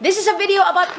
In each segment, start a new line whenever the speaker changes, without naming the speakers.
This is a video about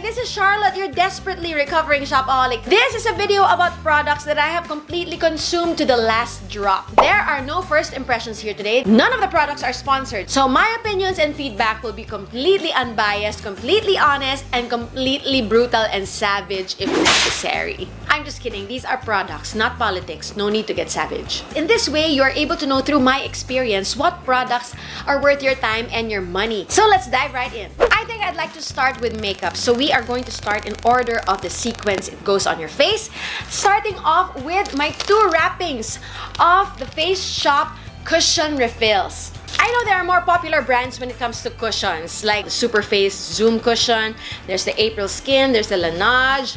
This is Charlotte, your desperately recovering shopaholic. This is a video about products that I have completely consumed to the last drop. There are no first impressions here today. None of the products are sponsored. So my opinions and feedback will be completely unbiased, completely honest, and completely brutal and savage if necessary. I'm just kidding. These are products, not politics. No need to get savage. In this way, you are able to know through my experience what products are worth your time and your money. So let's dive right in. I think I'd like to start with makeup. So we are going to start in order of the sequence it goes on your face. Starting off with my two wrappings of the Face Shop cushion refills. I know there are more popular brands when it comes to cushions, like the Superstay Zoom cushion, there's the April Skin, there's the Laneige,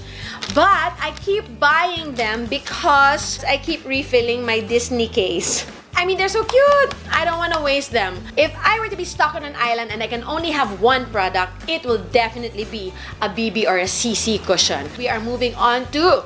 but I keep buying them because I keep refilling my Disney case. I mean, they're so cute! I don't want to waste them. If I were to be stuck on an island and I can only have one product, it will definitely be a BB or a CC cushion. We are moving on to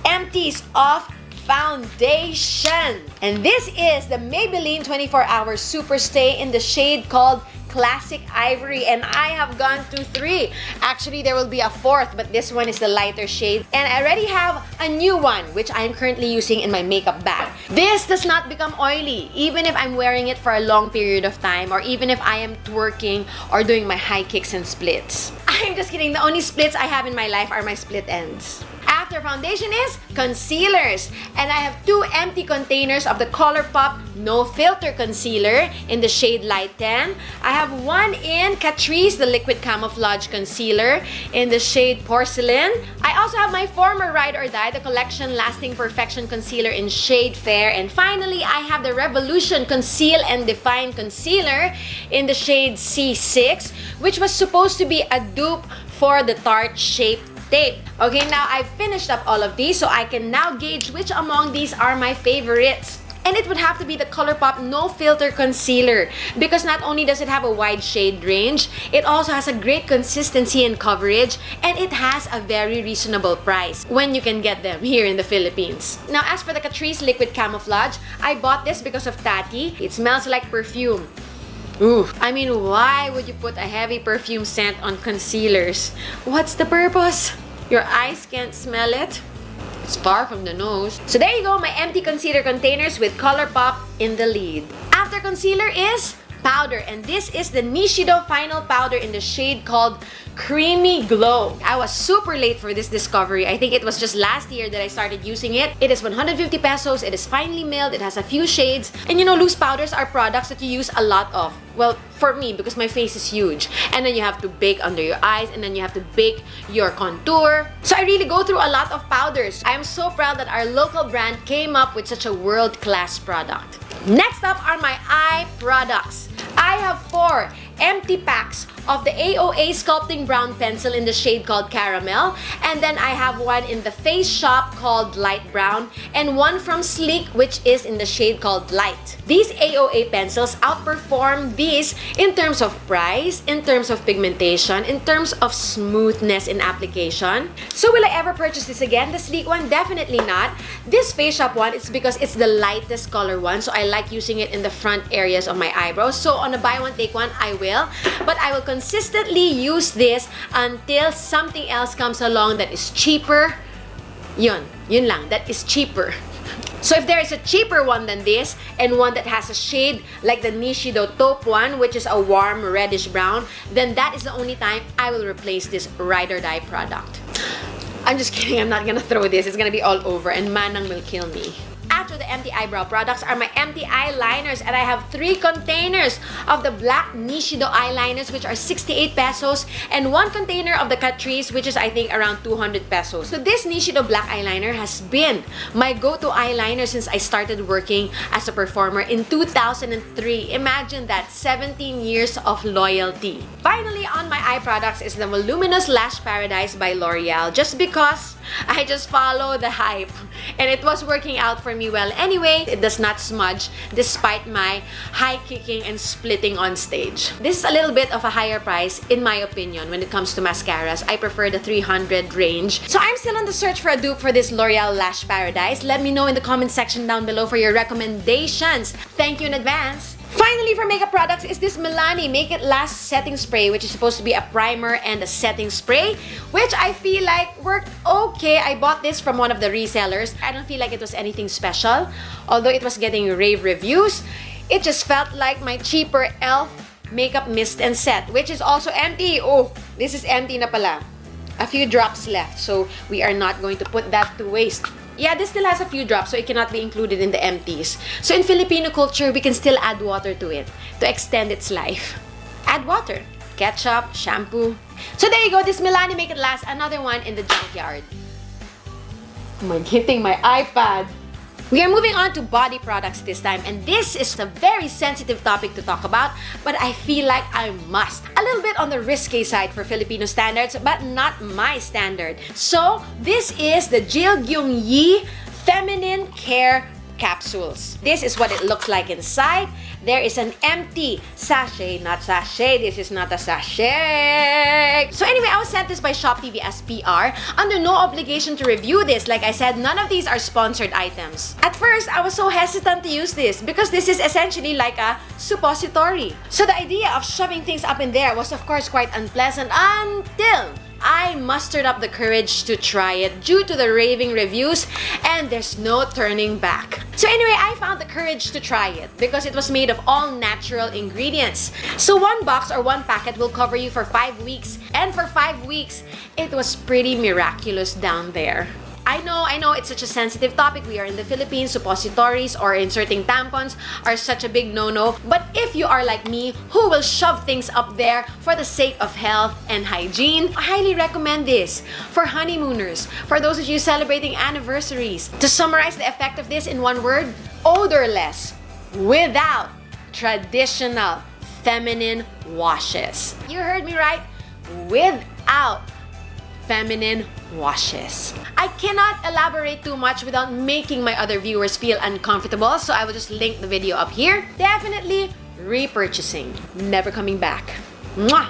Empties of foundation. And this is the Maybelline 24-Hour Superstay in the shade called Classic Ivory, and I have gone to 3. Actually, there will be a 4th, but this one is the lighter shade. And I already have a new one, which I am currently using in my makeup bag. This does not become oily, even if I'm wearing it for a long period of time, or even if I am twerking or doing my high kicks and splits. I'm just kidding. The only splits I have in my life are my split ends. After foundation is concealers, and I have 2 empty containers of the Colourpop No Filter Concealer in the shade Light 10. I have one in Catrice, the Liquid Camouflage Concealer in the shade Porcelain. I also have my former Ride or Die, the Collection Lasting Perfection Concealer in shade Fair. And finally, I have the Revolution Conceal and Define Concealer in the shade C6, which was supposed to be a dupe for the Tarte Shape Tape. Okay, now I've finished up all of these, so I can now gauge which among these are my favorites. And it would have to be the Colourpop No Filter Concealer, because not only does it have a wide shade range, it also has a great consistency and coverage, and it has a very reasonable price when you can get them here in the Philippines. Now, as for the Catrice Liquid Camouflage, I bought this because of Tati. It smells like perfume. Ooh, I mean, why would you put a heavy perfume scent on concealers? What's the purpose? Your eyes can't smell it? It's far from the nose. So there you go, my empty concealer containers with Colourpop in the lead. After concealer is powder, and this is the Nishido Final Powder in the shade called Creamy Glow. I was super late for this discovery. I think it was just last year that I started using it. It is 150 pesos. It is finely milled. It has a few shades. And you know, loose powders are products that you use a lot of. Well, for me, because my face is huge. And then you have to bake under your eyes, and then you have to bake your contour. So I really go through a lot of powders. I am so proud that our local brand came up with such a world-class product. Next up are my eye products. I have 4 empty packs of the AOA Sculpting Brown Pencil in the shade called Caramel, and then I have one in the Face Shop called Light Brown, and one from Sleek, which is in the shade called Light. These AOA pencils outperform these in terms of price, in terms of pigmentation, in terms of smoothness in application. So will I ever purchase this again? The Sleek one? Definitely not. This Face Shop one, it's because it's the lightest color one, so I like using it in the front areas of my eyebrows. So on a buy one take one, I will. But I will consistently use this until something else comes along that is cheaper. Yun lang, that is cheaper. So if there is a cheaper one than this, and one that has a shade like the Nishido Taupe one, which is a warm reddish brown, then that is the only time I will replace this Ride or Die product. I'm just kidding, I'm not gonna throw this. It's gonna be all over, and Manang will kill me. After the empty eyebrow products are my empty eyeliners, and I have 3 containers of the black Nishido eyeliners, which are 68 pesos, and 1 container of the Catrice, which is I think around 200 pesos. So this Nishido black eyeliner has been my go-to eyeliner since I started working as a performer in 2003. Imagine that, 17 years of loyalty. Finally, on my eye products is the Voluminous Lash Paradise by L'Oreal, just because I just follow the hype. And it was working out for me well anyway. It does not smudge despite my high kicking and splitting on stage. This is a little bit of a higher price in my opinion when it comes to mascaras. I prefer the 300 range. So I'm still on the search for a dupe for this L'Oreal Lash Paradise. Let me know in the comment section down below for your recommendations. Thank you in advance. Finally, for makeup products is this Milani Make It Last Setting Spray, which is supposed to be a primer and a setting spray, which I feel like worked okay. I bought this from one of the resellers. I don't feel like it was anything special, although it was getting rave reviews. It just felt like my cheaper e.l.f. makeup mist and set, which is also empty. Oh, this is empty na pala. A few drops left, so we are not going to put that to waste. Yeah, this still has a few drops, so it cannot be included in the empties. So in Filipino culture, we can still add water to it to extend its life. Add water, ketchup, shampoo. So there you go, this Milani Make It Last, another one in the junkyard. Oh, I'm hitting my iPad. We are moving on to body products this time, and this is a very sensitive topic to talk about, but I feel like I must. A little bit on the risque side for Filipino standards, but not my standard. So, this is the Jill Gyung Yi Feminine Care Capsules. This is what it looks like inside. There is an empty sachet, not sachet. This is not a sachet. So anyway, I was sent this by Shop TV as PR. Under no obligation to review this. Like I said, none of these are sponsored items. At first, I was so hesitant to use this because this is essentially like a suppository. So the idea of shoving things up in there was of course quite unpleasant until I mustered up the courage to try it due to the raving reviews, and there's no turning back. So anyway, I found the courage to try it because it was made of all natural ingredients. So one box or one packet will cover you for 5 weeks, and for 5 weeks, it was pretty miraculous down there. I know it's such a sensitive topic. We are in the Philippines. Suppositories or inserting tampons are such a big no-no. But if you are like me, who will shove things up there for the sake of health and hygiene, I highly recommend this for honeymooners, for those of you celebrating anniversaries. To summarize the effect of this in one word, odorless, without traditional feminine washes. You heard me right? Without feminine washes. I cannot elaborate too much without making my other viewers feel uncomfortable, so I will just link the video up here. Definitely repurchasing. Never coming back. Mwah!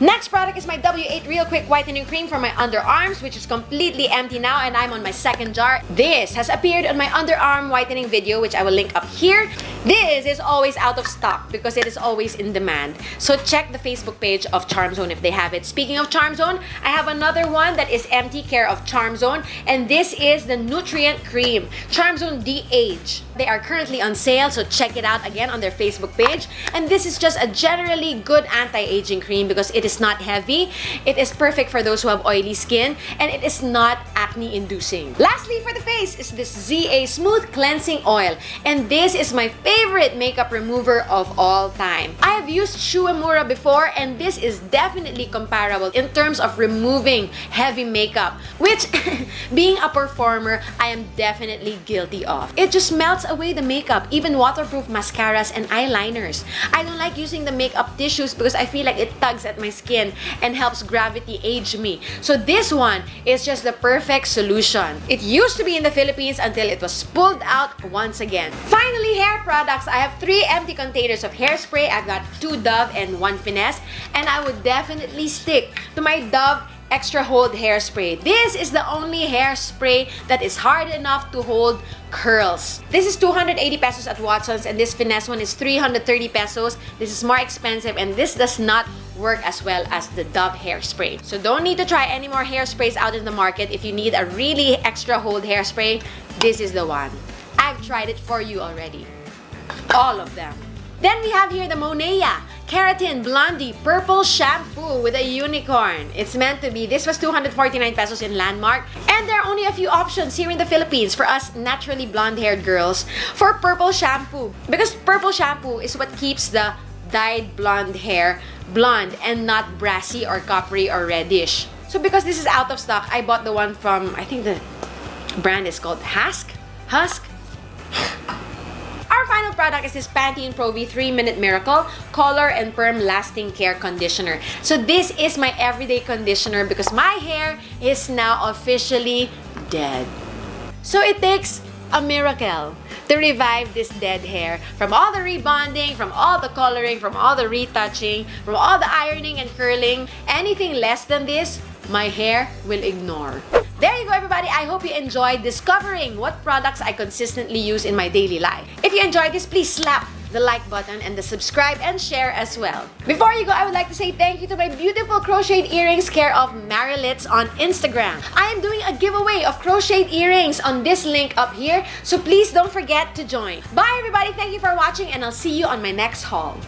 Next product is my W8 Real Quick Whitening Cream for my underarms, which is completely empty now, and I'm on my second jar. This has appeared on my underarm whitening video, which I will link up here. This is always out of stock because it is always in demand. So check the Facebook page of Charm Zone if they have it. Speaking of Charm Zone, I have another one that is empty, care of Charm Zone, and this is the Nutrient Cream, Charm Zone De-Age. They are currently on sale, so check it out again on their Facebook page. And this is just a generally good anti-aging cream because it is not heavy, it is perfect for those who have oily skin, and it is not acne-inducing. Lastly, for the face is this ZA Smooth Cleansing Oil, and this is my favorite makeup remover of all time. I have used Shuemura before, and this is definitely comparable in terms of removing heavy makeup, which, being a performer, I am definitely guilty of. It just melts away the makeup, even waterproof mascaras and eyeliners. I don't like using the makeup tissues because I feel like it tugs at my skin and helps gravity age me. So this one is just the perfect solution. It used to be in the Philippines until it was pulled out once again. Finally, hair products. I have 3 empty containers of hairspray. I've got 2 Dove and 1 Finesse, and I would definitely stick to my Dove Extra Hold hairspray. This is the only hairspray that is hard enough to hold curls. This is 280 pesos at Watson's, and this Finesse one is 330 pesos. This is more expensive, and this does not work as well as the Dove hairspray. So don't need to try any more hairsprays out in the market. If you need a really extra hold hairspray, this is the one. I've tried it for you already. All of them. Then we have here the Monea Keratin Blondie Purple Shampoo with a unicorn. It's meant to be. This was 249 pesos in Landmark. And there are only a few options here in the Philippines for us naturally blonde-haired girls for purple shampoo. Because purple shampoo is what keeps the dyed blonde hair blonde and not brassy or coppery or reddish. So because this is out of stock, I bought the one from, I think the brand is called Husk. Our final product is this Pantene Pro V 3-Minute Miracle Color and Perm Lasting Care Conditioner. So this is my everyday conditioner because my hair is now officially dead. So it takes a miracle to revive this dead hair from all the rebonding, from all the coloring, from all the retouching, from all the ironing and curling. Anything less than this, my hair will ignore. There you go, everybody. I hope you enjoyed discovering what products I consistently use in my daily life. If you enjoyed this, please slap the like button and the subscribe and share as well. Before you go, I would like to say thank you to my beautiful crocheted earrings care of Marilits on Instagram. I am doing a giveaway of crocheted earrings on this link up here, so please don't forget to join. Bye everybody, thank you for watching, and I'll see you on my next haul.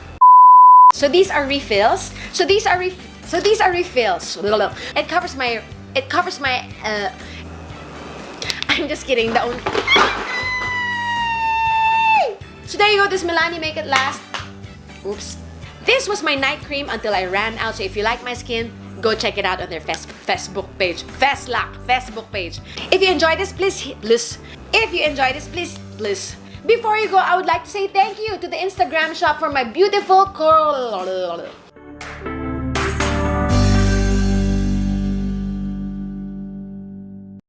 So these are refills. So these are refills. It covers my I'm just kidding. So there you go, this Milani Make It Last. Oops. This was my night cream until I ran out. So if you like my skin, go check it out on their Facebook page. Facebook page. If you enjoyed this, please. Before you go, I would like to say thank you to the Instagram shop for my beautiful coral.